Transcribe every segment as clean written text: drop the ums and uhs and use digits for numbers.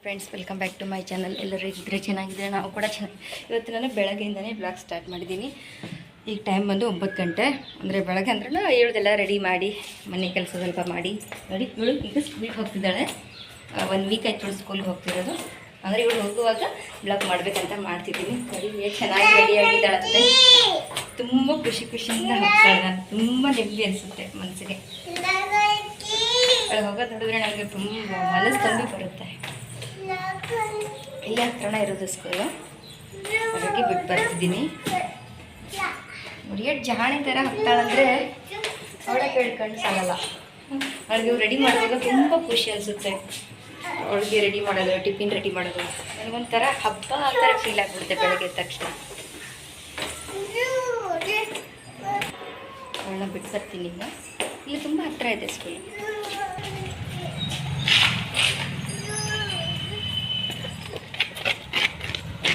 Friends, welcome back to my channel. ಎಲ್ಲರೂ ಇದ್ದರೆ ಚೆನ್ನಾಗಿದ್ದರೆ ನಾವು ಕೂಡ ಚೆನ್ನಾಗಿ. ಇವತ್ತು ನಾನು ಬೆಳಗ್ಗೆಯಿಂದನೇ ಬ್ಲಾಗ್ ಸ್ಟಾರ್ಟ್ ಮಾಡಿದ್ದೀನಿ. ಈಗ ಟೈಮ್ ಬಂದು 9 ಗಂಟೆ. ಅಂದರೆ ಬೆಳಗ್ಗೆ ಅಂದ್ರೆ ಹೇಳೋದೆಲ್ಲ ರೆಡಿ ಮಾಡಿ ಮನೆ ಕೆಲಸ ಸ್ವಲ್ಪ ಮಾಡಿ ನೋಡಿ. ಇವಳು ಈಗ ಸ್ಕೂಲ್ಗೆ ಹೋಗ್ತಿದ್ದಾಳೆ. 1 ವೀಕ್ ಆಯ್ತು ಸ್ಕೂಲ್ಗೆ ಹೋಗ್ತಿರೋದು. ಅಂದರೆ ಇವಳು ಹೋಗುವಾಗ ಬ್ಲಾಗ್ ಮಾಡಬೇಕಂತ ಮಾಡ್ತಿದ್ದೀನಿ. ಸರಿ, ಚೆನ್ನಾಗಿ ರೆಡಿಯಾಗಿದ್ದಾಳಂತೆ. ತುಂಬ ಖುಷಿಯಿಂದ ಹೋಗ್ತಾಳೆ. ನಾನು ತುಂಬ ನೆಮ್ಮದಿ ಅನಿಸುತ್ತೆ ಮನಸ್ಸಿಗೆ. ಅವಳು ಹೋಗೋದು ನೋಡಿದ್ರೆ ನನಗೆ ತುಂಬ ಮನಸ್ಸು ತುಂಬಿ ಬರುತ್ತೆ. ಇಲ್ಲಿ ಹತ್ರಣ ಇರೋದು ಸ್ಕೂಲು, ಹಾಗಾಗಿ ಬಿಟ್ಟು ಬರ್ತಿದ್ದೀನಿ. ನೋಡಿ ಎಷ್ಟು ಜಾಣಿ ಥರ ಹೋಗ್ತಾಳಂದರೆ ಅವಳ ಕೇಳ್ಕೊಂಡು ಸಾಲಲ್ಲ. ಅವಳಿಗೆ ರೆಡಿ ಮಾಡುವಾಗ ತುಂಬ ಖುಷಿ ಅನಿಸುತ್ತೆ. ಅವಳಿಗೆ ರೆಡಿ ಮಾಡೋದು, ಟಿಫಿನ್ ರೆಡಿ ಮಾಡೋದು ನನಗೊಂಥರ ಹಬ್ಬ ಆ ಥರ ಫೀಲ್ ಆಗಿಬಿಡುತ್ತೆ ಬೆಳಗ್ಗೆ ಎದ್ದ ತಕ್ಷಣ. ಅವಳನ್ನ ಬಿಟ್ಟು ಬರ್ತೀನಿ. ಈಗ ಇಲ್ಲಿ ತುಂಬ ಹತ್ತಿರ ಇದೆ ಸ್ಕೂಲು.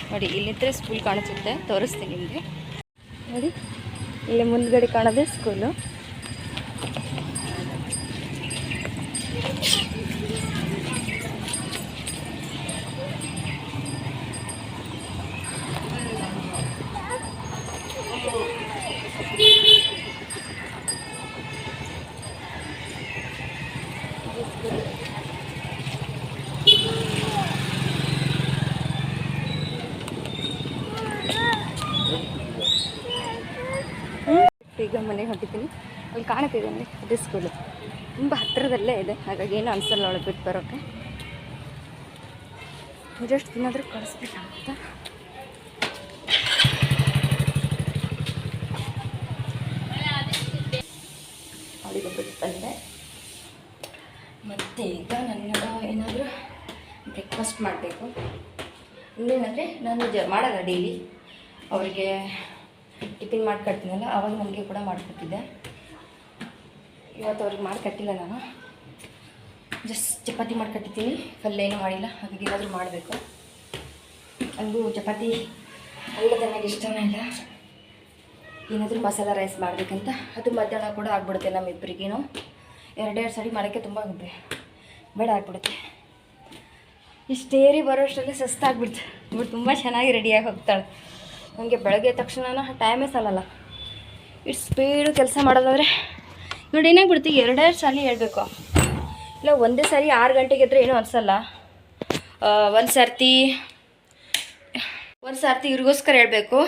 ನೋಡಿ, ಇಲ್ಲಿದ್ದರೆ ಸ್ಕೂಲ್ ಕಾಣಿಸುತ್ತೆ, ತೋರಿಸ್ತೀನಿ ನಿಮಗೆ. ನೋಡಿ, ಇಲ್ಲಿ ಮುಂದ್ಗಡೆ ಕಾಣೋದೇ ಸ್ಕೂಲು. ಈಗ ಮನೆಗೆ ಹೊಂಟಿದ್ದೀನಿ. ಅಲ್ಲಿ ಕಾಣುತ್ತಿದೆ ಅಂದರೆ ಅದೇ ಸ್ಕೂಲು. ತುಂಬ ಹತ್ತಿರದಲ್ಲೇ ಇದೆ, ಹಾಗಾಗಿ ಏನು ಅನಿಸಲ್ಲ ಒಳಗೆ ಬಿಟ್ಟು ಬರೋಕ್ಕೆ. ಜಸ್ಟ್ ಏನಾದರೂ ಕಳಿಸ್ಬೇಕಾಗುತ್ತಾ. ಅವಳಿಗೆ ಬಿಟ್ಟು ಬಂದೆ. ಮತ್ತು ಈಗ ನನ್ನ ಏನಾದರೂ ಬ್ರೇಕ್ಫಾಸ್ಟ್ ಮಾಡಬೇಕು. ಇನ್ನೇನಂದರೆ ನಾನು ಮಾಡಲ್ಲ ಡೈಲಿ. ಅವರಿಗೆ ಟಿಫಿನ್ ಮಾಡಿಕೊಡ್ತೀನಲ್ಲ, ಆವಾಗ ನನಗೆ ಕೂಡ ಮಾಡಿಕೊಡ್ತಿದ್ದೆ. ಇವತ್ತು ಅವ್ರಿಗೆ ಮಾಡಿಕೊಟ್ಟಿಲ್ಲ. ನಾನು ಜಸ್ಟ್ ಚಪಾತಿ ಮಾಡಿಕೊಟ್ಟಿದ್ದೀನಿ, ಪಲ್ಯ ಏನೂ ಮಾಡಿಲ್ಲ. ಹಾಗಾಗಿ ಏನಾದರೂ ಮಾಡಬೇಕು. ನನಗೂ ಚಪಾತಿ ಅಲ್ಲದ ನನಗೆ ಇಷ್ಟನೇ ಇಲ್ಲ. ಏನಾದರೂ ಮಸಾಲ ರೈಸ್ ಮಾಡಬೇಕಂತ. ಅದು ಮಧ್ಯಾಹ್ನ ಕೂಡ ಆಗ್ಬಿಡುತ್ತೆ ನಮ್ಮಿಬ್ಬರಿಗೇನು. 2 ಸಾರಿ ಮಾಡೋಕ್ಕೆ ತುಂಬ ಬೇಡ ಆಗ್ಬಿಡುತ್ತೆ. ಇಷ್ಟೇರಿ ಬರೋಷ್ಟರಲ್ಲಿ ಸುಸ್ತಾಗ್ಬಿಡ್ತು. ಇವಳು ತುಂಬ ಚೆನ್ನಾಗಿ ರೆಡಿಯಾಗಿ ಹೋಗ್ತಾಳೆ. ನನಗೆ ಬೆಳಗ್ಗೆ ತಕ್ಷಣ ಟೈಮೇ ಸಾಲಲ್ಲ. ಇಷ್ಟು ಸ್ಪೀಡು ಕೆಲಸ ಮಾಡೋದಾದರೆ ನೋಡಿ ಏನಾಗ್ಬಿಡ್ತು. 2 ಸಾರಿ ಹೇಳ್ಬೇಕು. ಇಲ್ಲ ಒಂದೇ ಸಾರಿ 6 ಗಂಟೆಗೆ ಎದ್ದರೆ ಏನೂ ಅನಿಸಲ್ಲ. ಒಂದು ಸರ್ತಿ ಇವ್ರಿಗೋಸ್ಕರ ಹೇಳ್ಬೇಕು,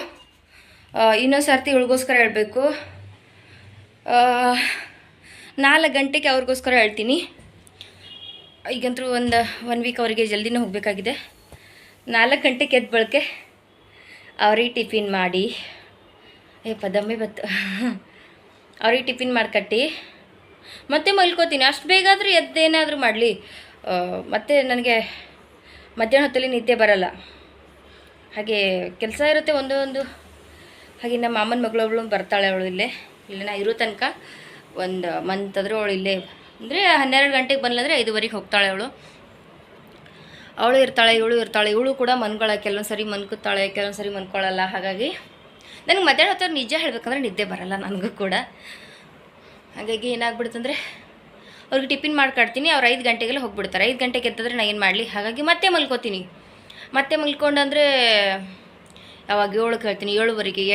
ಇನ್ನೊಂದು ಸರ್ತಿ ಇವಳಿಗೋಸ್ಕರ ಹೇಳ್ಬೇಕು. 4 ಗಂಟೆಗೆ ಅವ್ರಿಗೋಸ್ಕರ ಹೇಳ್ತೀನಿ. ಈಗಂತೂ 1 ವೀಕ್ ಅವರಿಗೆ ಜಲ್ದಿನೇ ಹೋಗಬೇಕಾಗಿದೆ. 4 ಗಂಟೆಗೆ ಎದ್ದು ಬಳಕೆ ಅವ್ರಿಗೆ ಟಿಫಿನ್ ಮಾಡಿ ಪದಮ್ಮಿ ಬತ್ತು ಅವ್ರಿಗೆ ಟಿಫಿನ್ ಮಾಡಿಕಟ್ಟಿ ಮತ್ತೆ ಮಲ್ಕೋತೀನಿ. ಅಷ್ಟು ಬೇಗ ಆದರೆ ಎದ್ದೇನಾದರೂ ಮಾಡಲಿ. ಮತ್ತು ನನಗೆ ಮಧ್ಯಾಹ್ನ ಹೊತ್ತಲ್ಲಿ ನಿದ್ದೆ ಬರಲ್ಲ. ಹಾಗೆ ಕೆಲಸ ಇರುತ್ತೆ ಒಂದು. ಹಾಗೆ ನಮ್ಮ ಮಾಮನ ಮಗಳವಳು ಬರ್ತಾಳೆ. ಅವಳು ಇಲ್ಲೇ ನಾ ಇರೋ ತನಕ 1 ಮಂತ್ ಆದರೂ ಅವಳು ಇಲ್ಲೇ. ಅಂದರೆ 12 ಗಂಟೆಗೆ ಬಂದ್ಲಂದರೆ 5ವರೆಗೆ ಹೋಗ್ತಾಳೆ ಅವಳು. ಅವಳು ಇರ್ತಾಳೆ, ಇವಳು ಕೂಡ ಮನ್ಕೊಳ್ಳೋಕೆ ಕೆಲವೊಂದು ಸರಿ ಮನ್ಕೋತಾಳೆ, ಕೆಲವೊಂದು ಸರಿ ಮನ್ಕೊಳ್ಳಲ್ಲ. ಹಾಗಾಗಿ ನನಗೆ ಮಧ್ಯಾಹ್ನ ಹೊತ್ತು ನಿಜ ಹೇಳಬೇಕಂದ್ರೆ ನಿದ್ದೆ ಬರಲ್ಲ ನನಗೂ ಕೂಡ. ಹಾಗಾಗಿ ಏನಾಗ್ಬಿಡುತ್ತಂದರೆ ಅವ್ರಿಗೆ ಟಿಫಿನ್ ಮಾಡ್ಕೊಡ್ತೀನಿ. ಅವ್ರು 5 ಗಂಟೆಗೆಲ್ಲ ಹೋಗ್ಬಿಡ್ತಾರೆ. 5 ಗಂಟೆಗೆ ಎತ್ತಿದ್ರೆ ನಾನು ಏನು ಮಾಡಲಿ. ಹಾಗಾಗಿ ಮತ್ತೆ ಮಲ್ಕೋತೀನಿ. ಮತ್ತೆ ಮಲ್ಕೊಂಡಂದರೆ ಅವಾಗ 7ಕ್ಕೆ ಹೇಳ್ತೀನಿ. 7ವರೆಗೆ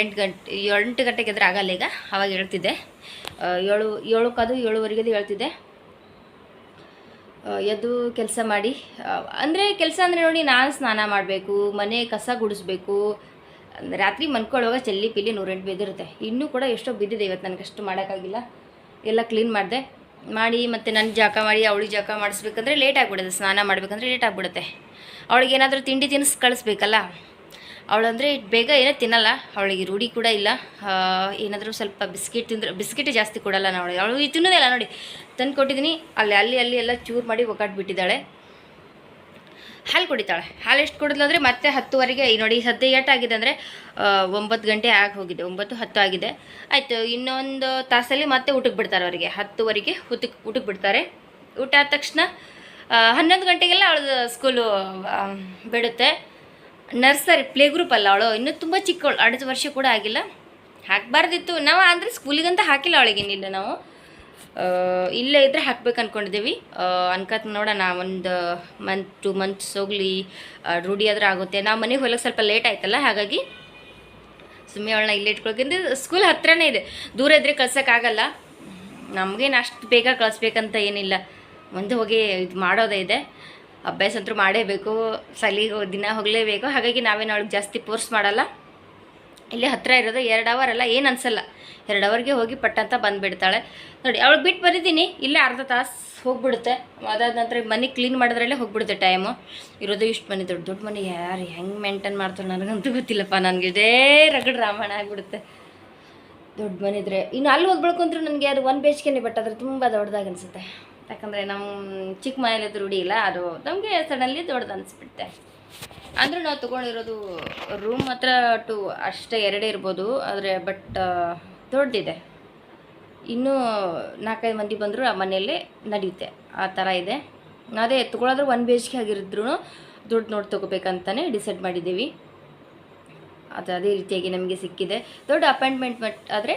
8 ಗಂಟೆಗೆ ಎದ್ರೆ ಆಗಲ್ಲ. ಈಗ ಅವಾಗ ಹೇಳ್ತಿದ್ದೆ 7ಕ್ಕದು 7ವರೆಗೆ ಹೇಳ್ತಿದ್ದೆ. ಎದ್ದು ಕೆಲಸ ಮಾಡಿ, ಅಂದರೆ ಕೆಲಸ ಅಂದರೆ ನೋಡಿ, ನಾನು ಸ್ನಾನ ಮಾಡಬೇಕು, ಮನೆ ಕಸ ಗುಡಿಸ್ಬೇಕು. ರಾತ್ರಿ ಮನ್ಕೊಳ್ಳುವಾಗ ಚಲ್ಲಿ ಪಿಲ್ಲಿ 108 ಬಿದ್ದಿರುತ್ತೆ. ಇನ್ನೂ ಕೂಡ ಎಷ್ಟೋ ಬಿದ್ದಿದೆ. ಇವತ್ತು ನನಗೆ ಅಷ್ಟು ಮಾಡೋಕ್ಕಾಗಿಲ್ಲ. ಎಲ್ಲ ಕ್ಲೀನ್ ಮಾಡಿದೆ. ಮಾಡಿ ಮತ್ತು ನನ್ನ ಜಾಕ ಮಾಡಿ ಅವಳಿಗೆ ಜಾಕ ಮಾಡಿಸ್ಬೇಕಂದ್ರೆ ಲೇಟ್ ಆಗಿಬಿಡುತ್ತೆ. ಸ್ನಾನ ಮಾಡಬೇಕಂದ್ರೆ ಲೇಟ್ ಆಗಿಬಿಡುತ್ತೆ. ಅವಳಿಗೆ ಏನಾದರೂ ತಿಂಡಿ ತಿನ್ನಿಸಿ ಕಳಿಸ್ಬೇಕಲ್ಲ. ಅವಳಂದರೆ ಬೇಗ ಏನೋ ತಿನ್ನಲ್ಲ. ಅವಳಿಗೆ ರೂಢಿ ಕೂಡ ಇಲ್ಲ. ಏನಾದರೂ ಸ್ವಲ್ಪ ಬಿಸ್ಕಿಟ್ ತಿಂದರೆ, ಬಿಸ್ಕಿಟ್ ಜಾಸ್ತಿ ಕೊಡಲ್ಲ ನಾನು ಅವಳು ತಿನ್ನೋದೇ ಇಲ್ಲ. ನೋಡಿ, ತಂದು ಕೊಟ್ಟಿದ್ದೀನಿ. ಅಲ್ಲಿ ಎಲ್ಲ ಚೂರು ಮಾಡಿ ಒಕ್ಕಾಟ್ಬಿಟ್ಟಿದ್ದಾಳೆ. ಹಾಲು ಕುಡಿತಾಳೆ. ಹಾಲು ಎಷ್ಟು ಕುಡಿದ್ಲಂದರೆ ಮತ್ತೆ 10ವರೆಗೆ. ನೋಡಿ ಸದ್ಯ ಏಟಾಗಿದೆ ಅಂದರೆ 9 ಗಂಟೆ ಆಗಿ ಹೋಗಿದೆ. 9-10 ಆಗಿದೆ. ಆಯಿತು, ಇನ್ನೊಂದು ತಾಸಲ್ಲಿ ಮತ್ತೆ ಊಟಕ್ಕೆ ಬಿಡ್ತಾರೆ ಅವರಿಗೆ. 10ವರೆಗೆ ಊಟಕ್ಕೆ ಬಿಡ್ತಾರೆ. ಊಟ ಆದ ತಕ್ಷಣ 11 ಗಂಟೆಗೆಲ್ಲ ಅವಳು ಸ್ಕೂಲು ಬಿಡುತ್ತೆ. ನರ್ಸರಿ ಪ್ಲೇ ಗ್ರೂಪ್ ಅಲ್ಲ ಅವಳು, ಇನ್ನೂ ತುಂಬ ಚಿಕ್ಕವಳು. 2 ವರ್ಷ ಕೂಡ ಆಗಿಲ್ಲ. ಹಾಕಬಾರ್ದಿತ್ತು ನಾವು. ಅಂದರೆ ಸ್ಕೂಲಿಗಂತ ಹಾಕಿಲ್ಲ ಅವಳಿಗೇನಿಲ್ಲ ನಾವು. ಇಲ್ಲೇ ಇದ್ದರೆ ಹಾಕ್ಬೇಕು ಅಂದ್ಕೊಂಡಿದ್ದೀವಿ. ಅನ್ಕತ್ ನೋಡೋಣ, ಒಂದು ಮಂತ್ 2 ಮಂತ್ಸ್ ಹೋಗಲಿ, ರೂಢಿ ಆದ್ರೆ ಆಗುತ್ತೆ. ನಾವು ಮನೆಗೆ ಹೋಗಕ್ಕೆ ಸ್ವಲ್ಪ ಲೇಟ್ ಆಯ್ತಲ್ಲ, ಹಾಗಾಗಿ ಸುಮ್ಮನೆ ಅವಳನ್ನ ಇಲ್ಲೇ ಇಟ್ಕೊಳ್ಕಿಂದ ಸ್ಕೂಲ್ ಹತ್ರನೇ ಇದೆ. ದೂರ ಇದ್ದರೆ ಕಳ್ಸೋಕ್ಕಾಗಲ್ಲ. ನಮಗೇನು ಅಷ್ಟು ಬೇಗ ಕಳಿಸ್ಬೇಕಂತ ಏನಿಲ್ಲ, ಮುಂದೆ ಹೋಗಿ ಇದು ಮಾಡೋದೇ ಇದೆ. ಅಭ್ಯಾಸ ಅಂತೂ ಮಾಡೇಬೇಕು, ಸಲಿಗೆ ದಿನ ಹೋಗಲೇಬೇಕು. ಹಾಗಾಗಿ ನಾವೇನು ಅವಳಿಗೆ ಜಾಸ್ತಿ ಫೋರ್ಸ್ ಮಾಡಲ್ಲ. ಇಲ್ಲೇ ಹತ್ತಿರ ಇರೋದು 2 ಅವರ್ ಅಲ್ಲ, ಏನು ಅನಿಸಲ್ಲ. 2 ಅವರ್ಗೆ ಹೋಗಿ ಪಟ್ಟಂತ ಬಂದುಬಿಡ್ತಾಳೆ. ನೋಡಿ, ಅವಳಿಗೆ ಬಿಟ್ಟು ಬಂದಿದ್ದೀನಿ, ಇಲ್ಲೇ ಅರ್ಧ ತಾಸು ಹೋಗ್ಬಿಡುತ್ತೆ. ಅದಾದ ನಂತರ ಮನೆ ಕ್ಲೀನ್ ಮಾಡೋದ್ರಲ್ಲೇ ಹೋಗ್ಬಿಡುತ್ತೆ ಟೈಮು. ಇರೋದು ಇಷ್ಟು ಮನೆ, ದೊಡ್ಡ ದೊಡ್ಡ ಮನೆ ಯಾರು ಹೆಂಗೆ ಮೇಂಟೈನ್ ಮಾಡ್ತಾರೆ ನನಗಂತೂ ಗೊತ್ತಿಲ್ಲಪ್ಪ. ನನಗೆ ಇದೇ ರಗಡ್ ರಾಮಾಯಣ ಆಗಿಬಿಡುತ್ತೆ ದೊಡ್ಡ ಮನೆ ಇದ್ದರೆ. ಇನ್ನು ಅಲ್ಲಿ ಹೋಗ್ಬೇಕಂದ್ರೂ ನನಗೆ ಅದು 1 BHK, ಬಟ್ ಅದ್ರ ತುಂಬ ದೊಡ್ಡದಾಗಿ ಅನಿಸುತ್ತೆ. ಯಾಕಂದರೆ ನಮ್ಮ ಚಿಕ್ಕ ಮನೇಲಿದ್ದು ರೂಢಿ ಇಲ್ಲ, ಅದು ನಮಗೆ ಸಡನ್ಲಿ ದೊಡ್ಡದು ಅನಿಸ್ಬಿಡುತ್ತೆ. ಅಂದರೂ ನಾವು ತೊಗೊಂಡಿರೋದು ರೂಮ್ ಮಾತ್ರ ಅಷ್ಟೇ 2 ಇರ್ಬೋದು, ಆದರೆ ಬಟ್ ದೊಡ್ಡದಿದೆ. ಇನ್ನೂ 4-5 ಮಂದಿ ಬಂದರೂ ಆ ಮನೆಯಲ್ಲೇ ನಡೆಯುತ್ತೆ, ಆ ಥರ ಇದೆ. ಅದೇ ತೊಗೊಳೋದ್ರೆ 1 BHK ಆಗಿರಿದ್ರೂ ದುಡ್ಡು ನೋಡಿ ತೊಗೋಬೇಕಂತಲೇ ಡಿಸೈಡ್ ಮಾಡಿದ್ದೀವಿ. ಅದೇ ರೀತಿಯಾಗಿ ನಮಗೆ ಸಿಕ್ಕಿದೆ. ದೊಡ್ಡ ಅಪಾಯಿಂಟ್ಮೆಂಟ್ ಆದರೆ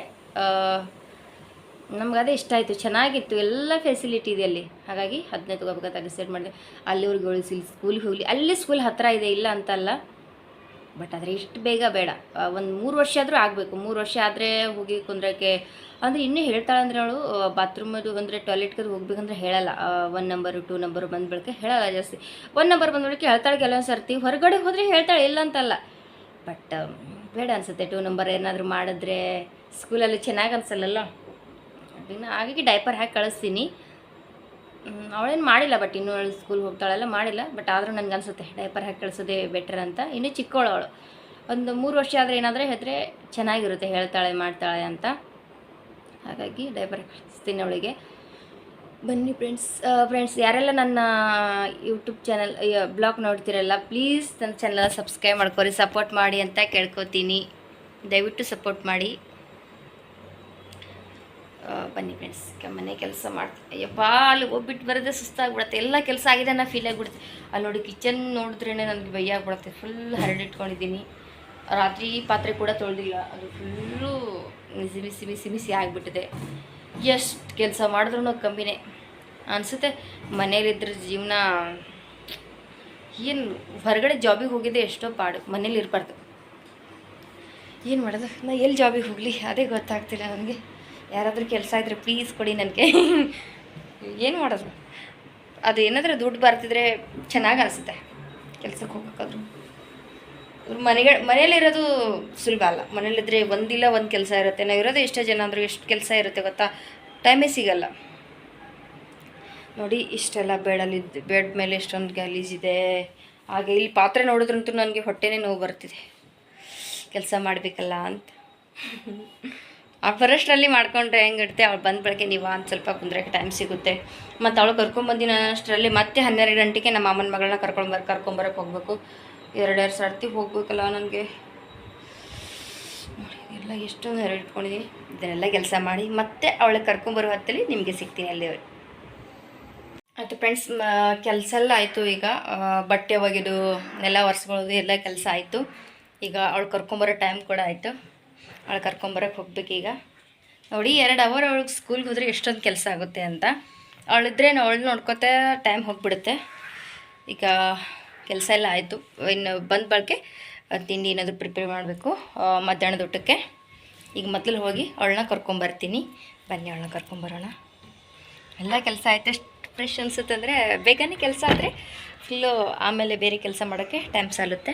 ನಮ್ಗೆ ಅದೇ ಇಷ್ಟ ಆಯಿತು, ಚೆನ್ನಾಗಿತ್ತು, ಎಲ್ಲ ಫೆಸಿಲಿಟಿ ಇದೆ ಅಲ್ಲಿ. ಹಾಗಾಗಿ ಅದನ್ನೇ ತೊಗೋಬೇಕಂತ ಡಿಸೈಡ್ ಮಾಡಿದೆ. ಅಲ್ಲಿವ್ರಿಗೆ ಉಳಿಸಿ ಸ್ಕೂಲಿಗೆ ಹೋಗಲಿ, ಅಲ್ಲಿ ಸ್ಕೂಲ್ ಹತ್ತಿರ ಇದೆ, ಇಲ್ಲ ಅಂತಲ್ಲ. ಬಟ್ ಆದರೆ ಇಷ್ಟು ಬೇಗ ಬೇಡ, ಒಂದು 3 ವರ್ಷ ಆದರೂ ಆಗಬೇಕು. 3 ವರ್ಷ ಆದರೆ ಹೋಗಿ ಕುಂದ್ರಕ್ಕೆ ಅಂದರೆ ಇನ್ನೂ ಹೇಳ್ತಾಳೆ. ಅಂದರೆ ಅವಳು ಬಾತ್ರೂಮದು ಅಂದರೆ ಟಾಯ್ಲೆಟ್ಗೆ ಹೋಗ್ಬೇಕಂದ್ರೆ ಹೇಳಲ್ಲ. 1 ನಂಬರು 2 ನಂಬರು ಬಂದು ಬಳಕೆ ಹೇಳಲ್ಲ ಜಾಸ್ತಿ. 1 ನಂಬರ್ ಬಂದ ಬಳಕೆ ಹೇಳ್ತಾಳೆ. ಕೆಲವೊಂದು ಸರ್ತಿ ಹೊರಗಡೆ ಹೋದರೆ ಹೇಳ್ತಾಳೆ, ಇಲ್ಲ ಅಂತಲ್ಲ. ಬಟ್ ಬೇಡ ಅನಿಸುತ್ತೆ. 2 ನಂಬರ್ ಏನಾದರೂ ಮಾಡಿದ್ರೆ ಸ್ಕೂಲಲ್ಲಿ ಚೆನ್ನಾಗಿ ಅನಿಸಲ್ಲ. ಅದನ್ನು ಹಾಗಾಗಿ ಡೈಪರ್ ಹಾಕಿ ಕಳಿಸ್ತೀನಿ. ಅವಳೇನು ಮಾಡಿಲ್ಲ, ಬಟ್ ಇನ್ನೂ ಅವಳು ಸ್ಕೂಲ್ ಹೋಗ್ತಾಳೆಲ್ಲ ಮಾಡಿಲ್ಲ. ಬಟ್ ಆದರೂ ನನಗೆ ಅನಿಸುತ್ತೆ ಡೈಪರ್ ಹಾಕಿ ಕಳಿಸೋದೇ ಬೆಟರ್ ಅಂತ. ಇನ್ನೂ ಚಿಕ್ಕವಳು ಅವಳು, ಒಂದು 3 ವರ್ಷ ಆದರೆ ಏನಾದರೆ ಹೇಳಿದ್ರೆ ಚೆನ್ನಾಗಿರುತ್ತೆ, ಹೇಳ್ತಾಳೆ ಮಾಡ್ತಾಳೆ ಅಂತ. ಹಾಗಾಗಿ ಡೈಪರ್ ಕಳಿಸ್ತೀನಿ ಅವಳಿಗೆ. ಬನ್ನಿ ಫ್ರೆಂಡ್ಸ್ ಯಾರೆಲ್ಲ ನನ್ನ ಯೂಟ್ಯೂಬ್ ಚಾನಲ್ ಬ್ಲಾಗ್ ನೋಡ್ತಿರಲ್ಲ, ಪ್ಲೀಸ್ ನನ್ನ ಚಾನಲ್ ಸಬ್ಸ್ಕ್ರೈಬ್ ಮಾಡ್ಕೊರಿ, ಸಪೋರ್ಟ್ ಮಾಡಿ ಅಂತ ಕೇಳ್ಕೊತೀನಿ. ದಯವಿಟ್ಟು ಸಪೋರ್ಟ್ ಮಾಡಿ. ಬನ್ನಿ ಫ್ರೆಂಡ್ಸ್, ಮನೆ ಕೆಲಸ ಮಾಡ್ತೀನಿ. ಅಯ್ಯಪ್ಪ, ಅಲ್ಲಿ ಹೋಗ್ಬಿಟ್ಟು ಬರೋದೇ ಸುಸ್ತಾಗ್ಬಿಡುತ್ತೆ. ಎಲ್ಲ ಕೆಲಸ ಆಗಿದೆ ಅನ್ನೋ ಫೀಲ್ ಆಗಿಬಿಡುತ್ತೆ. ಅಲ್ಲಿ ನೋಡಿ, ಕಿಚನ್ ನೋಡಿದ್ರೇ ನನಗೆ ಭಯ ಆಗ್ಬಿಡುತ್ತೆ. ಫುಲ್ ಹರಡಿಟ್ಕೊಂಡಿದ್ದೀನಿ. ರಾತ್ರಿ ಪಾತ್ರೆ ಕೂಡ ತೊಳೆದಿಲ್ಲ, ಅದು ಫುಲ್ಲು ಬಿಸಿ ಆಗಿಬಿಟ್ಟಿದೆ. ಎಷ್ಟು ಕೆಲಸ ಮಾಡಿದ್ರೂ ಕಮ್ಮಿನೇ ಅನಿಸುತ್ತೆ. ಮನೇಲಿದ್ದರೆ ಜೀವನ ಏನು, ಹೊರಗಡೆ ಜಾಬಿಗೆ ಹೋಗಿದ್ದೆ ಎಷ್ಟೋ ಪಾಡು, ಮನೇಲಿ ಇರಬಾರ್ದು. ಏನು ಮಾಡೋದು, ನಾ ಎಲ್ಲಿ ಜಾಬಿಗೆ ಹೋಗಲಿ ಅದೇ ಗೊತ್ತಾಗ್ತಿಲ್ಲ ನನಗೆ. ಯಾರಾದರೂ ಕೆಲಸ ಇದ್ದರೆ ಪ್ಲೀಸ್ ಕೊಡಿ ನನಗೆ. ಏನು ಮಾಡೋದು, ಅದು ಏನಾದರೂ ದುಡ್ಡು ಬರ್ತಿದ್ರೆ ಚೆನ್ನಾಗಿ ಅನಿಸುತ್ತೆ ಕೆಲಸಕ್ಕೆ ಹೋಗೋಕ್ಕಾದ್ರು. ಮನೇಲಿರೋದು ಸುಲಭ ಅಲ್ಲ. ಮನೇಲಿದ್ದರೆ ಒಂದಿಲ್ಲ ಒಂದು ಕೆಲಸ ಇರುತ್ತೆ. ನಾವು ಇರೋದೇ ಎಷ್ಟೋ ಜನ ಅಂದರೂ ಎಷ್ಟು ಕೆಲಸ ಇರುತ್ತೆ ಗೊತ್ತಾ, ಟೈಮೇ ಸಿಗಲ್ಲ. ನೋಡಿ, ಇಷ್ಟೆಲ್ಲ ಬೆಡ್ ಮೇಲೆ ಎಷ್ಟೊಂದು ಗಲೀಜಿದೆ. ಹಾಗೆ ಇಲ್ಲಿ ಪಾತ್ರೆ ನೋಡಿದ್ರಂತೂ ನನಗೆ ಹೊಟ್ಟೆನೇ ನೋವು ಬರ್ತಿದೆ, ಕೆಲಸ ಮಾಡಬೇಕಲ್ಲ ಅಂತ. ಅವ್ಳು ಬರೋಷ್ಟರಲ್ಲಿ ಮಾಡ್ಕೊಂಡ್ರೆ ಹೆಂಗಿರುತ್ತೆ, ಅವಳು ಬಂದ ಬೆಳಗ್ಗೆ ನೀವು ಒಂದು ಸ್ವಲ್ಪ ಕುಂದ್ರಕ್ಕೆ ಟೈಮ್ ಸಿಗುತ್ತೆ. ಮತ್ತು ಅವಳು ಕರ್ಕೊಂಬಂದಿನ ಅಷ್ಟರಲ್ಲಿ ಮತ್ತೆ 12 ಗಂಟೆಗೆ ನಮ್ಮ ಅಮ್ಮನ ಮಗಳನ್ನ ಕರ್ಕೊಂಬರಕ್ಕೆ ಹೋಗಬೇಕು. 2 ಸರ್ತಿ ಹೋಗ್ಬೇಕಲ್ಲ ನನಗೆ. ನೋಡಿ, ಎಲ್ಲ ಎಷ್ಟೊಂದು ಇಟ್ಕೊಂಡಿದ್ದೀನಿ. ಇದನ್ನೆಲ್ಲ ಕೆಲಸ ಮಾಡಿ ಮತ್ತೆ ಅವಳಿಗೆ ಕರ್ಕೊಂಬರೋ ಹೊತ್ತಲ್ಲಿ ನಿಮಗೆ ಸಿಗ್ತೀನಿ ಅಲ್ಲಿ. ಆಯಿತು ಫ್ರೆಂಡ್ಸ್, ಕೆಲಸ ಎಲ್ಲ ಆಯಿತು. ಈಗ ಬಟ್ಟೆ ಒಗೆದು ನೆಲ ಒರೆಸ್ಕೊಳ್ಳೋದು ಎಲ್ಲ ಕೆಲಸ ಆಯಿತು. ಈಗ ಅವಳು ಕರ್ಕೊಂಬರೋ ಟೈಮ್ ಕೂಡ ಆಯಿತು. ಅವಳು ಕರ್ಕೊಂಬರಕ್ಕೆ ಹೋಗ್ಬೇಕೀಗ. ನೋಡಿ, 2 ಅವರ್ ಅವಳಿಗೆ ಸ್ಕೂಲ್ಗೆ ಹೋದರೆ ಎಷ್ಟೊಂದು ಕೆಲಸ ಆಗುತ್ತೆ ಅಂತ. ಅವಳಿದ್ರೆ ಅವಳು ನೋಡ್ಕೊತಾ ಟೈಮ್ ಹೋಗಿಬಿಡುತ್ತೆ. ಈಗ ಕೆಲಸ ಎಲ್ಲ ಆಯಿತು. ಇನ್ನು ಬಂದ ಬಳಕೆ ತಿಂಡಿ ಏನಾದರೂ ಪ್ರಿಪೇರ್ ಮಾಡಬೇಕು ಮಧ್ಯಾಹ್ನದ ಊಟಕ್ಕೆ. ಈಗ ಮೊದಲು ಹೋಗಿ ಅವಳನ್ನ ಕರ್ಕೊಂಬರ್ತೀನಿ. ಬನ್ನಿ, ಅವಳನ್ನ ಕರ್ಕೊಂಬರೋಣ. ಎಲ್ಲ ಕೆಲಸ ಆಯಿತು. ಎಷ್ಟು ಫ್ರೆಶ್ ಅನಿಸುತ್ತೆ ಅಂದರೆ, ಬೇಗನೆ ಕೆಲಸ ಆದರೆ ಫುಲ್ಲು ಆಮೇಲೆ ಬೇರೆ ಕೆಲಸ ಮಾಡೋಕ್ಕೆ ಟೈಮ್ ಸಾಲುತ್ತೆ.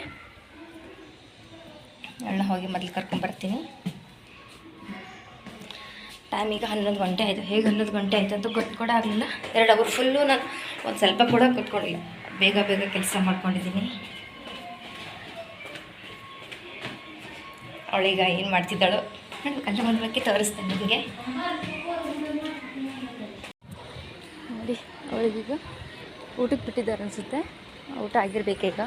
ಅವಳನ್ನ ಹೋಗಿ ಮೊದಲು ಕರ್ಕೊಂಬರ್ತೀನಿ. ಟೈಮ್ ಈಗ 11 ಗಂಟೆ ಆಯಿತು. ಹೇಗೆ 11 ಗಂಟೆ ಆಯಿತು ಅಂತ ಗೊತ್ತು ಕೂಡ ಆಗಲಿಲ್ಲ. 2 ಅವರ್ ಫುಲ್ಲು ನಾನು ಒಂದು ಸ್ವಲ್ಪ ಕೂಡ ಕೂತ್ಕೊಂಡಿಲ್ಲ, ಬೇಗ ಕೆಲಸ ಮಾಡ್ಕೊಂಡಿದ್ದೀನಿ. ಅವಳೀಗ ಏನು ಮಾಡ್ತಿದ್ದಾಳು ಅಲ್ಲಿ ಒಂದು ಬಗ್ಗೆ ತೋರಿಸ್ತೇನೆ ನಿಮಗೆ. ನೋಡಿ, ಅವಳಿಗೀಗ ಊಟಕ್ಕೆ ಬಿಟ್ಟಿದ್ದಾರೆ ಅನಿಸುತ್ತೆ. ಊಟ ಆಗಿರಬೇಕೀಗ.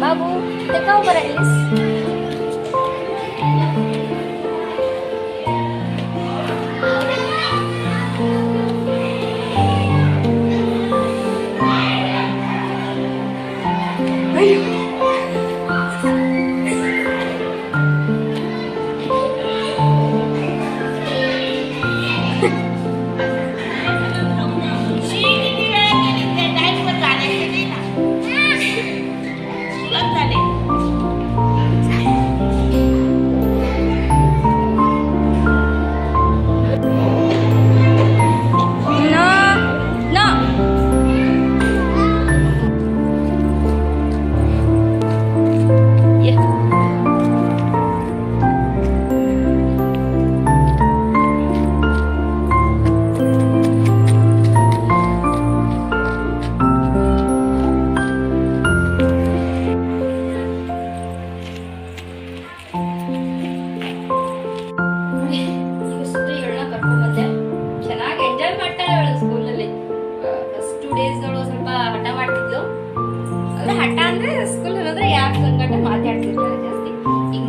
Babu, teka ba is?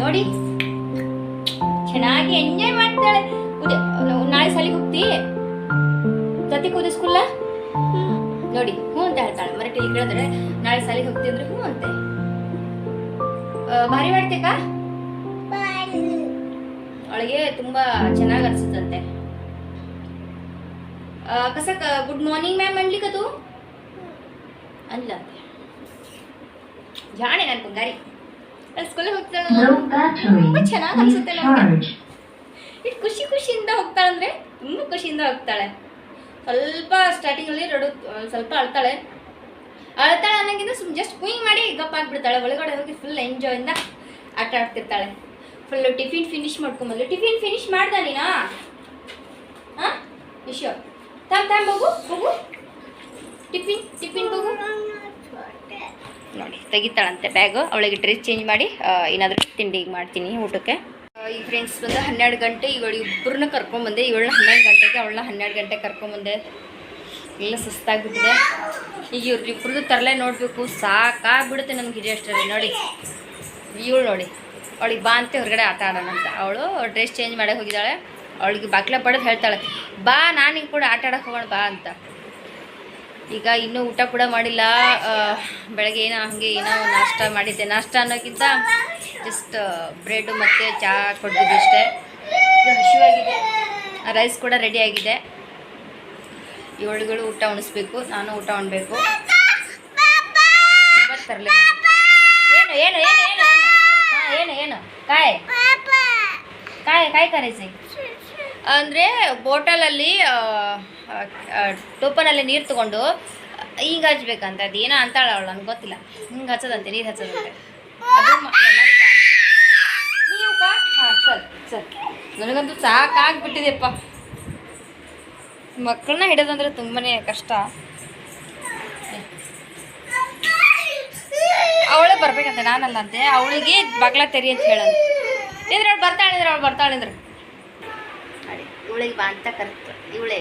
ನೋಡಿ ಚೆನ್ನಾಗಿ ಎಂಜಾಯ್ ಮಾಡ್ತಾಳೆ. ನಾಳೆ ಸಾಲಿಗೆ ಹೋಗ್ತಿ ತತ್ತಿ ಕೂದಿ ಸ್ಕೂಲ ನೋಡಿ ಹ್ಞೂ ಅಂತ ಹೇಳ್ತಾಳೆ. ಮರಾಠಿಲಿ ಕೇಳಿದ್ರೆ ನಾಳೆ ಸಾಲಿಗೆ ಹೋಗ್ತಿ ಅಂದ್ರೆ ಹ್ಞೂ ಅಂತೆ. ಭಾರಿ ಮಾಡ್ತೇಕ ಅವಳಿಗೆ ತುಂಬಾ ಚೆನ್ನಾಗಿ ಅನ್ಸುತ್ತಂತೆ. ಕಸ ಗುಡ್ ಮಾರ್ನಿಂಗ್ ಮ್ಯಾಮ್ ಅನ್ಲಿಕ್ಕ ತೂ ಅನ್ಲ ಅಂತೆ. ಜಾಣೆ ನನ್ ಬಂಗಾರಿ ಸ್ಕೂಲಿಗೆ ಹೋಗ್ತಾಳೆ ತುಂಬಾ ಚೆನ್ನಾಗಿ ಅನ್ಸುತ್ತೆ ನಮ್ಗೆ. ಇಟ್ಟು ಖುಷಿ ಖುಷಿಯಿಂದ ಹೋಗ್ತಾಳಂದ್ರೆ ತುಂಬಾ ಖುಷಿಯಿಂದ ಹೋಗ್ತಾಳೆ. ಸ್ವಲ್ಪ ಸ್ಟಾರ್ಟಿಂಗ್ ಅಲ್ಲಿ ಸ್ವಲ್ಪ ಅಳ್ತಾಳೆ ಅನ್ನೋಕ್ಕಿಂತ ಜಸ್ಟ್ ಕುಯಿಂಗ್ ಮಾಡಿ ಗಪ್ ಆಗ್ಬಿಡ್ತಾಳೆ. ಒಳಗಡೆ ಹೋಗಿ ಫುಲ್ ಎಂಜಾಯ್ ಇಂದ ಆಟ ಆಡ್ತಿರ್ತಾಳೆ. ಫುಲ್ ಟಿಫಿನ್ ಫಿನಿಶ್ ಮಾಡ್ಕೊಂಬಂದು. ಟಿಫಿನ್ ಫಿನಿಶ್ ಮಾಡ್ದ ನೀನಾ? ಹಾಂ ವಿಶ್ವ ತಮ್ಮ ಹೋಗು ಹೋಗು ಟಿಫಿನ್ ಹೋಗು ನೋಡಿ ತೆಗಿತಾಳಂತೆ ಬ್ಯಾಗು. ಅವಳಿಗೆ ಡ್ರೆಸ್ ಚೇಂಜ್ ಮಾಡಿ ಏನಾದರೂ ತಿಂಡಿಗೆ ಮಾಡ್ತೀನಿ ಊಟಕ್ಕೆ. ಈ ಫ್ರೆಂಡ್ಸ್ ಬಂದು 12 ಗಂಟೆ. ಇವಳು ಇಬ್ಬರನ್ನ ಕರ್ಕೊಂಬಂದೆ. ಇವಳನ್ನ 12 ಗಂಟೆಗೆ, ಅವಳನ್ನ 12 ಗಂಟೆಗೆ ಕರ್ಕೊಂಬಂದೆ. ಎಲ್ಲ ಸುಸ್ತಾಗ್ಬಿಟ್ಟಿದೆ. ಈಗ ಇವ್ರಿಬ್ರದ್ದು ತರಲೆ ನೋಡಬೇಕು, ಸಾಕಾಗ್ಬಿಡುತ್ತೆ ನಮ್ಗೆ ಹಿರಿಯಷ್ಟರಲ್ಲಿ. ನೋಡಿ ಇವಳು ನೋಡಿ ಅವಳಿಗೆ ಬಾ ಅಂತ ಹೊರಗಡೆ ಆಟ ಆಡೋಣ ಅಂತ. ಅವಳು ಡ್ರೆಸ್ ಚೇಂಜ್ ಮಾಡಕ್ಕೆ ಹೋಗಿದ್ದಾಳೆ. ಅವಳಿಗೆ ಬಾಕ್ಲ ಪಡೆದು ಹೇಳ್ತಾಳೆ, ಬಾ ನಾನು ಕೂಡ ಆಟ ಆಡೋಕೆ ಹೋಗೋಣ ಬಾ ಅಂತ. ಈಗ ಇನ್ನೂ ಊಟ ಕೂಡ ಮಾಡಿಲ್ಲ. ಬೆಳಗ್ಗೆ ಹಾಗೆ ಏನೋ ನಾಷ್ಟ ಮಾಡಿದ್ದೆ. ನಾಷ್ಟ ಅನ್ನೋಕ್ಕಿಂತ ಜಸ್ಟ್ ಬ್ರೆಡ್ ಮತ್ತು ಚಹಾ ಕೊಡ್ತಿದ್ದೆ ಅಷ್ಟೇ. ಇದು ಹಸಿವಾಗಿದೆ. ರೈಸ್ ಕೂಡ ರೆಡಿ ಆಗಿದೆ. ಇವಳುಗಳು ಊಟ ಉಣಿಸ್ಬೇಕು, ನಾನು ಊಟ ಉಣ್ಬೇಕು. ತರಲೆ ಏನು ಏನು ಏನು ಏನು ಹಾಂ ಏನು ಕಾಯಿ ಕರೆಸಿ ಅಂದರೆ ಬೋಟಲಲ್ಲಿ ಟೋಪನಲ್ಲಿ ನೀರು ತೊಗೊಂಡು ಹಿಂಗೆ ಹಚ್ಬೇಕಂತ. ಅದು ಏನೋ ಅಂತಾಳೆ ಅವಳು, ನನಗೆ ಗೊತ್ತಿಲ್ಲ. ಹಿಂಗೆ ಹಚ್ಚೋದಂತೆ, ನೀರು ಹಚ್ಚೋದಂತೆ. ಅದು ನೀವು ಹಾಂ ಸರ್ ನನಗಂತೂ ಸಾಕಾಗ್ಬಿಟ್ಟಿದೆಪ್ಪ. ಮಕ್ಕಳನ್ನ ಹಿಡೋದಂದ್ರೆ ತುಂಬಾ ಕಷ್ಟ. ಅವಳೇ ಬರ್ಬೇಕಂತೆ, ನಾನಲ್ಲ ಅಂತೆ. ಅವಳಿಗೆ ಬಾಗ್ಲ ತೆರಿ ಅಂತ ಹೇಳಂತ. ಇದ್ರೆ ಅವಳು ಬರ್ತಾಳಿದ್ರೆ ನೋಡಿ ಇವಳಿಗೆ ಬಾ ಅಂತ ಕರೆಕ್ಟ್. ಇವಳೇ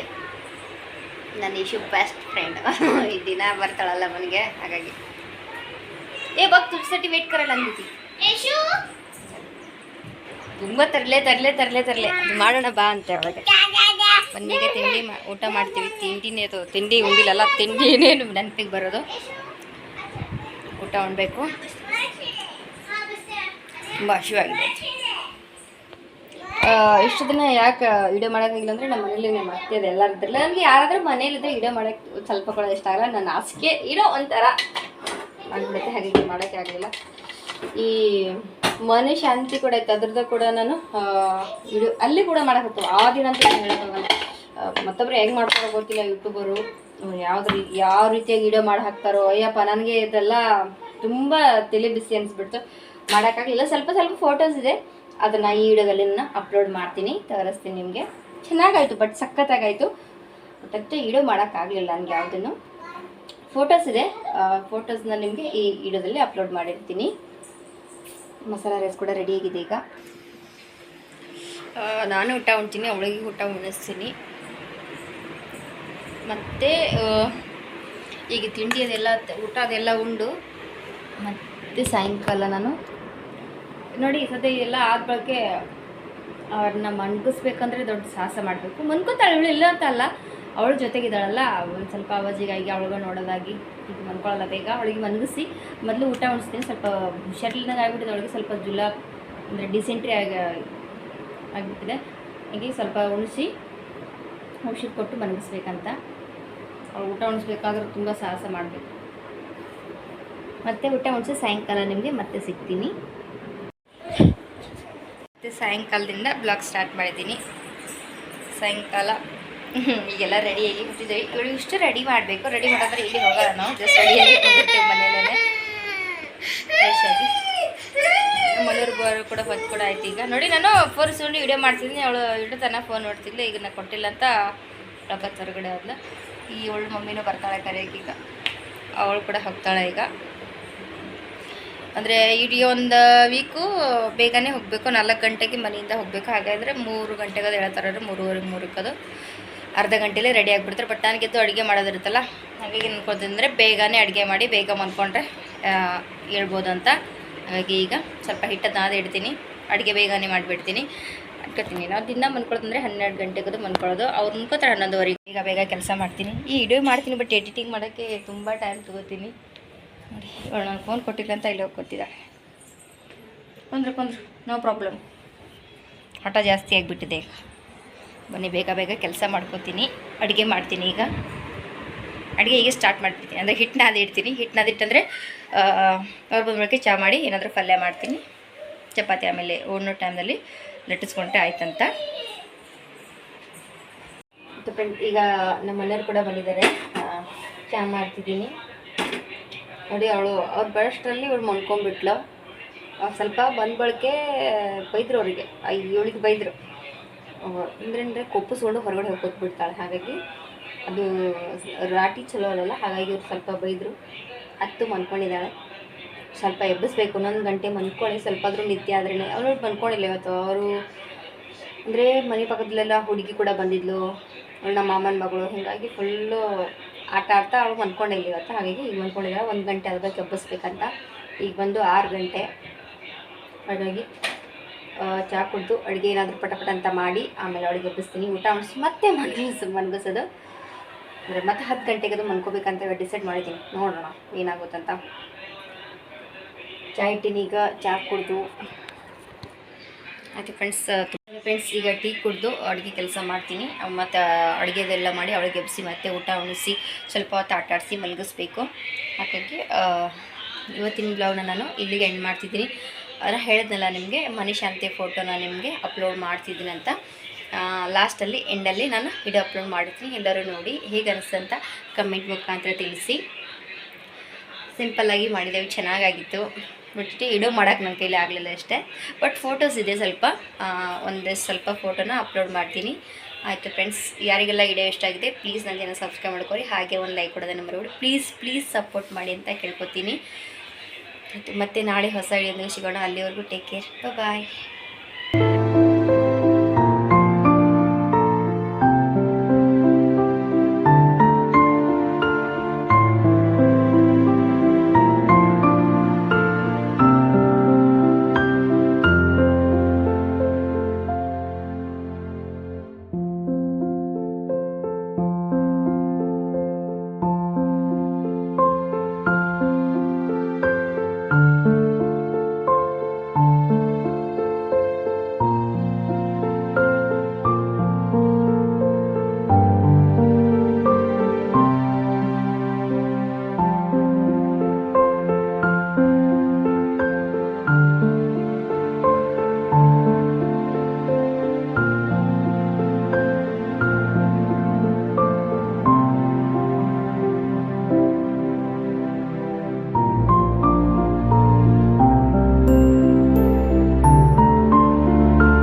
ನನ್ನ ಇಶ್ಯೂ ಬೆಸ್ಟ್ ಫ್ರೆಂಡ್. ಈ ದಿನ ಬರ್ತಾಳಲ್ಲ ಮನೆಗೆ, ಹಾಗಾಗಿ ಬಗ್ ತುರ್ಸಟಿ ವೇಟ್ ಕರಲ್ಲ ಅಂದಿದ್ದಿ. ತುಂಬ ತರಲೆ ಅದು ಮಾಡೋಣ ಬಾ ಅಂತ ಅವಳಿಗೆ. ಮನೆಗೆ ತಿಂಡಿ ಊಟ ಮಾಡ್ತೀವಿ. ತಿಂಡಿ ಉಂಡಿಲ್ಲಲ್ಲ, ತಿಂಡಿನೇನು ನೆನಪಿಗೆ ಬರೋದು. ಊಟ ಉಣ್ಬೇಕು. ತುಂಬ ಹಸಿವಾಗಿದೆ. ಇಷ್ಟು ದಿನ ಯಾಕೆ ವಿಡಿಯೋ ಮಾಡೋಕ್ಕಾಗಿಲ್ಲ ಅಂದರೆ ನಮ್ಮ ಮನೇಲಿ ಮಾಡ್ತಿದ್ದೆ ಎಲ್ಲರೂ ಇದ್ರಲ್ಲ. ನನಗೆ ಯಾರಾದರೂ ಮನೇಲಿದ್ದರೆ ವಿಡಿಯೋ ಮಾಡೋಕ್ಕೆ ಸ್ವಲ್ಪ ಕೂಡ ಇಷ್ಟ ಆಗಲ್ಲ. ನನ್ನ ಆಸೆಗೆ ಏನೋ ಒಂಥರ ಆಗಿಬಿಡುತ್ತೆ, ಹಾಗಾಗಿ ಮಾಡೋಕ್ಕೆ ಆಗಲಿಲ್ಲ. ಈ ಮನೆ ಶಾಂತಿ ಕೂಡ ಇತ್ತು, ಅದ್ರದ್ದು ಕೂಡ ನಾನು ವಿಡಿಯೋ ಅಲ್ಲಿ ಕೂಡ ಮಾಡೋಕ್ಕಾಗ್ತವೆ. ಆ ದಿನ ಅಂತ ಹೇಳೋಕ್ಕಾಗಲ್ಲ. ಮತ್ತೊಬ್ಬರು ಹೆಂಗೆ ಮಾಡ್ತಾರೋ ಗೊತ್ತಿಲ್ಲ. ಯೂಟ್ಯೂಬರು ಯಾವ ರೀತಿಯಾಗಿ ವಿಡಿಯೋ ಮಾಡಿ ಹಾಕ್ತಾರೋ ಅಯ್ಯಪ್ಪ, ನನಗೆ ಇದೆಲ್ಲ ತುಂಬ ತಲೆ ಬಿಸಿ ಅನಿಸ್ಬಿಡ್ತು. ಮಾಡೋಕ್ಕಾಗಲಿಲ್ಲ. ಸ್ವಲ್ಪ ಫೋಟೋಸ್ ಇದೆ, ಅದನ್ನು ಈ ವಿಡಿಯೋದಲ್ಲಿ ಅಪ್ಲೋಡ್ ಮಾಡ್ತೀನಿ, ತೋರಿಸ್ತೀನಿ ನಿಮಗೆ. ಚೆನ್ನಾಗಾಯಿತು, ಬಟ್ ಸಖತ್ತಾಗಾಯಿತು. ಬಟ್ ವಿಡಿಯೋ ಮಾಡೋಕ್ಕಾಗಲಿಲ್ಲ ನನಗೆ ಯಾವುದನ್ನು. ಫೋಟೋಸ್ ಇದೆ, ಫೋಟೋಸ್ನ ನಿಮಗೆ ಈ ವಿಡಿಯೋದಲ್ಲಿ ಅಪ್ಲೋಡ್ ಮಾಡಿರ್ತೀನಿ. ಮಸಾಲ ರೈಸ್ ಕೂಡ ರೆಡಿಯಾಗಿದೆ. ಈಗ ನಾನು ಊಟ ಉಣ್ತೀನಿ, ಅವಳಿಗೆ ಊಟ ಉಣಿಸ್ತೀನಿ. ಮತ್ತು ಈಗ ತಿಂಡಿ ಅದೆಲ್ಲ ಊಟ ಅದೆಲ್ಲ ಉಂಡು ಮತ್ತು ಸಾಯಂಕಾಲ ನಾನು ನೋಡಿ ಸದ್ಯ ಇದೆಲ್ಲ ಆದ ಬಳಕೆ ಅವ್ರನ್ನ ಮನ್ಗಿಸ್ಬೇಕಂದ್ರೆ ದೊಡ್ಡ ಸಾಹಸ ಮಾಡಬೇಕು. ಮನ್ಕೋತಾಳೆ ಇವಳು, ಇಲ್ಲ ಅಂತ ಅಲ್ಲ, ಅವಳ ಜೊತೆಗಿದ್ದಾಳಲ್ಲ, ಒಂದು ಸ್ವಲ್ಪ ಆವಾಜಿಗಾಗಿ ಅವಳಿಗೆ ನೋಡೋದಾಗಿ ಈಗ ಮನ್ಕೊಳ್ಳಲ್ಲ. ಬೇಗ ಅವಳಿಗೆ ಮನಗಿಸಿ ಮೊದಲು ಊಟ ಉಣಿಸ್ತೀನಿ. ಸ್ವಲ್ಪ ಹುಷಾರಿಲ್ದಂಗೆ ಆಗಿಬಿಟ್ಟಿದೆ ಅವಳಿಗೆ, ಸ್ವಲ್ಪ ಜುಲಾಬ್ ಅಂದರೆ ಡಿಸೆಂಟ್ರಿ ಆಗಿಬಿಟ್ಟಿದೆ. ಹೀಗೆ ಸ್ವಲ್ಪ ಉಣಿಸಿ ಔಷಧ ಕೊಟ್ಟು ಮನಗಿಸ್ಬೇಕಂತ. ಅವಳು ಊಟ ಉಣಿಸ್ಬೇಕಾದ್ರೂ ತುಂಬ ಸಾಹಸ ಮಾಡಬೇಕು. ಮತ್ತೆ ಊಟ ಉಣಿಸಿ ಸಾಯಂಕಾಲ ನಿಮಗೆ ಮತ್ತೆ ಸಿಗ್ತೀನಿ. ಮತ್ತು ಸಾಯಂಕಾಲದಿಂದ ಬ್ಲಾಗ್ ಸ್ಟಾರ್ಟ್ ಮಾಡಿದ್ದೀನಿ. ಸಾಯಂಕಾಲ ಈಗೆಲ್ಲ ರೆಡಿಯಾಗಿ ಕೂತಿದ್ದೇವೆ. ಇವಳು ಇಷ್ಟು ರೆಡಿ ಮಾಡಬೇಕು. ರೆಡಿ ಮಾಡಿದ್ರೆ ಇಲ್ಲಿ ಹೋಗೋಲ್ಲ ನಾವು, ಜಸ್ಟ್ ರೆಡಿಯಾಗಿ ಕೂತಿರ್ತೇವೆ ಮನೆಯಲ್ಲೇ ಫ್ರೆಶ್ ಆಗಿ. ಮನೆಯವ್ರು ಬರೋ ಕೂಡ ಹೊತ್ತು ಕೂಡ ಆಯ್ತು. ಈಗ ನೋಡಿ ನಾನು ಫೋನ್ ಸುಳ್ಳು ವಿಡಿಯೋ ಮಾಡ್ತಿದ್ದೀನಿ, ಅವಳು ಇಡತನ ಫೋನ್ ನೋಡ್ತಿದ್ಲು. ಈಗ ನಾನು ಕೊಟ್ಟಿಲ್ಲ ಅಂತ ಲಗತ್ ಹೊರಗಡೆ ಆದ್ಲು. ಈ ಅವಳು ಮಮ್ಮಿನೂ ಬರ್ತಾಳೆ ಕರೆಯೋಕೆ. ಈಗ ಅವಳು ಕೂಡ ಹೋಗ್ತಾಳೆ. ಈಗ ಅಂದರೆ ಇಡೀ ಒಂದು ವೀಕು ಬೇಗನೆ ಹೋಗಬೇಕು. 4 ಗಂಟೆಗೆ ಮನೆಯಿಂದ ಹೋಗಬೇಕು. ಹಾಗಾದರೆ 3 ಗಂಟೆಗೆ ಅದು ಹೇಳ್ತಾರೆ, 3:30 ಅರ್ಧ ಗಂಟೆಲೇ ರೆಡಿ ಆಗಿಬಿಡ್ತಾರೆ. ಬಟ್ ನನಗೆದ್ದು ಅಡುಗೆ ಮಾಡೋದಿರುತ್ತಲ್ಲ, ಹಾಗಾಗಿ ಅನ್ಕೋದಂದರೆ ಬೇಗನೆ ಅಡುಗೆ ಮಾಡಿ ಬೇಗ ಮಲ್ಕೊಂಡ್ರೆ ಹೇಳ್ಬೋದು ಅಂತ. ಹಾಗಾಗಿ ಈಗ ಸ್ವಲ್ಪ ಹಿಟ್ಟನ್ನು ನಾದಿ ಇಡ್ತೀನಿ, ಅಡುಗೆ ಬೇಗನೆ ಮಾಡಿಬಿಡ್ತೀನಿ ಅನ್ಕೋತೀನಿ. ನಾವು ದಿನ ಮನ್ಕೊಳ್ಳೋದಂದರೆ 12 ಗಂಟೆಗದು ಮನ್ಕೊಳ್ಳೋದು. ಅವ್ರು ಮನ್ಕೋತಾರೆ 11:15. ಈಗ ಬೇಗ ಕೆಲಸ ಮಾಡ್ತೀನಿ, ಈ ವಿಡಿಯೋ ಮಾಡ್ತೀನಿ. ಬಟ್ ಎಡಿಟಿಂಗ್ ಮಾಡೋಕ್ಕೆ ತುಂಬ ಟೈಮ್ ತೊಗೋತೀನಿ. ನೋಡಿ ಇವಳು ನಾನು ಫೋನ್ ಕೊಟ್ಟಿಲ್ಲ ಅಂತ ಇಲ್ಲಿ ಹೋಗ್ಕೊತಿದ್ದಾಳೆ. ಕೊಂದ್ರು ನೋ ಪ್ರಾಬ್ಲಮ್. ಹಠ ಜಾಸ್ತಿ ಆಗಿಬಿಟ್ಟಿದೆ. ಬನ್ನಿ ಬೇಗ ಬೇಗ ಕೆಲಸ ಮಾಡ್ಕೊತೀನಿ, ಅಡುಗೆ ಮಾಡ್ತೀನಿ. ಈಗ ಅಡುಗೆ ಈಗ ಸ್ಟಾರ್ಟ್ ಮಾಡ್ಬಿಡ್ತೀನಿ. ಅಂದರೆ ಹಿಟ್ಟನ್ನ ಅದಿಡ್ತೀನಿ. ಹಿಟ್ಟನ್ನ ಅದಿಟ್ಟಂದರೆ ಅವ್ರು ಬಂದ್ಬಿಡೋಕ್ಕೆ ಚಹಾ ಮಾಡಿ ಏನಾದರೂ ಪಲ್ಯ ಮಾಡ್ತೀನಿ. ಚಪಾತಿ ಆಮೇಲೆ ಉಣ್ಣೋ ಟೈಮ್ನಲ್ಲಿ ಲಟ್ಟಿಸ್ಕೊಂಡ್ರೆ ಆಯ್ತಂತ. ಮತ್ತು ಫ್ರೆಂಡ್ ಈಗ ನಮ್ಮ ಮನೆಯವ್ರು ಕೂಡ ಬಂದಿದ್ದಾರೆ. ಚಹಾ ಮಾಡ್ತಿದ್ದೀನಿ. ನೋಡಿ ಅವ್ರು ಬರೋಷ್ಟರಲ್ಲಿ ಇವಳು ಮಲ್ಕೊಂಡ್ಬಿಟ್ಲು. ಸ್ವಲ್ಪ ಬಂದ ಬಳಕೆ ಬೈದರು ಅವರಿಗೆ, ಇವಳಿಗೆ ಬೈದರು. ಅಂದರೆ ಕೊಪ್ಪಿಸ್ಕೊಂಡು ಹೊರಗಡೆ ಹೋಗಿ ಕೂತ್ಬಿಡ್ತಾಳೆ. ಹಾಗಾಗಿ ಅದು ರಾಟಿ ಚಲೋ ಅಲ್ಲಲ್ಲ, ಹಾಗಾಗಿ ಅವ್ರು ಸ್ವಲ್ಪ ಬೈದರು. ಹತ್ತು ಮನ್ಕೊಂಡಿದ್ದಾಳೆ. ಸ್ವಲ್ಪ ಎಬ್ಬಿಸ್ಬೇಕು, 1 ಗಂಟೆ ಮನ್ಕೊಳ್ಳಿ, ಸ್ವಲ್ಪ ಆದರೂ ನಿದ್ದೆ ಆದ್ರೇ. ಅವಳು ಮನ್ಕೊಂಡಿಲ್ಲ ಇವತ್ತು. ಅವರು ಅಂದರೆ ಮನೆ ಪಕ್ಕದಲ್ಲೆಲ್ಲ ಹುಡುಗಿ ಕೂಡ ಬಂದಿದ್ಲು, ಅವಳು ನಮ್ಮ ಮಾಮನ ಮಗಳು. ಹೀಗಾಗಿ ಫುಲ್ಲು ಆಟ ಆಡ್ತಾ ಅವಳು ಮನ್ಕೊಂಡಿಲ್ಲ ಇವತ್ತು. ಹಾಗಾಗಿ ಈಗ ಮನ್ಕೊಂಡಿದ್ದಾಳೆ. 1 ಗಂಟೆ ಅದಕ್ಕೆ ಎಬ್ಬಿಸ್ಬೇಕಂತ. ಈಗ ಬಂದು 6 ಗಂಟೆ. ಹಾಗಾಗಿ ಚಹಾ ಕುಡಿದು ಅಡುಗೆ ಏನಾದರೂ ಪಟಪಟ ಅಂತ ಮಾಡಿ ಆಮೇಲೆ ಅವಳಿಗೆ ಎಬ್ಬಿಸ್ತೀನಿ. ಊಟ ಮಾಡಿಸಿ ಮತ್ತೆ ಮನ್ಗಿಸೋದು. ಅಂದರೆ ಮತ್ತೆ 10 ಗಂಟೆಗೆ ಅದು ಮನ್ಕೋಬೇಕಂತ ಡಿಸೈಡ್ ಮಾಡಿದ್ದೀನಿ. ನೋಡೋಣ ಏನಾಗುತ್ತಂತ. ಚಹಾ ಇಟ್ಟಿನಿ. ಈಗ ಚಹಾ ಕುಡಿದು ಆಯ್ತು ಫ್ರೆಂಡ್ಸ್. ಈಗ ಟೀ ಕುಡಿದು ಅಡುಗೆ ಕೆಲಸ ಮಾಡ್ತೀನಿ. ಮತ್ತು ಅಡುಗೆದೆಲ್ಲ ಮಾಡಿ ಅವಳಿಗೆ ಎಬ್ಬಿಸಿ ಮತ್ತೆ ಊಟ ಉಣಿಸಿ ಸ್ವಲ್ಪ ಹೊತ್ತು ಆಟ ಆಡಿಸಿ ಮಲಗಿಸ್ಬೇಕು. ಹಾಗಾಗಿ ಇವತ್ತಿನ ಬ್ಲಾಗ್ನ ನಾನು ಇಲ್ಲಿಗೆ ಎಂಡ್ ಮಾಡ್ತಿದ್ದೀನಿ. ಅದನ್ನು ಹೇಳಿದ್ನಲ್ಲ ನಿಮಗೆ, ಮನೆ ಶಾಂತಿ ಫೋಟೋನ ನಿಮಗೆ ಅಪ್ಲೋಡ್ ಮಾಡ್ತಿದ್ದೀನಿ ಅಂತ. ಲಾಸ್ಟಲ್ಲಿ ಎಂಡಲ್ಲಿ ನಾನು ವಿಡಿಯೋ ಅಪ್ಲೋಡ್ ಮಾಡಿರ್ತೀನಿ. ಎಲ್ಲರೂ ನೋಡಿ ಹೇಗೆ ಅನಿಸ್ತಂತ ಕಮೆಂಟ್ ಮುಖಾಂತರ ತಿಳಿಸಿ. ಸಿಂಪಲ್ಲಾಗಿ ಮಾಡಿದ್ದೇವೆ, ಚೆನ್ನಾಗಾಗಿತ್ತು. ಬಟ್ ವಿಡಿಯೋ ಮಾಡೋಕ್ಕೆ ನನ್ನ ಕೈಲಿ ಆಗಲಿಲ್ಲ ಅಷ್ಟೇ. ಬಟ್ ಫೋಟೋಸ್ ಇದೆ ಸ್ವಲ್ಪ, ಸ್ವಲ್ಪ ಫೋಟೋನ ಅಪ್ಲೋಡ್ ಮಾಡ್ತೀನಿ. ಆಯಿತು ಫ್ರೆಂಡ್ಸ್, ಯಾರಿಗೆಲ್ಲ ವಿಡಿಯೋ ಇಷ್ಟ ಆಗಿದೆ ಪ್ಲೀಸ್ ನನ್ನ ಚಾನಲ್ ಸಬ್ಸ್ಕ್ರೈಬ್ ಮಾಡ್ಕೊಳ್ಳಿ. ಹಾಗೆ ಒಂದು ಲೈಕ್ ಕೊಡೋದನ್ನು ಮರಿಬೇಡಿ. ಪ್ಲೀಸ್ ಸಪೋರ್ಟ್ ಮಾಡಿ ಅಂತ ಕೇಳ್ಕೊತೀನಿ. ಮತ್ತು ನಾಳೆ ಹೊಸ ವಿಡಿಯೋದೊಂದಿಗೆ ಸಿಗೋಣ. ಅಲ್ಲಿವರೆಗೂ ಟೇಕ್ ಕೇರ್, ಬಾಯ್.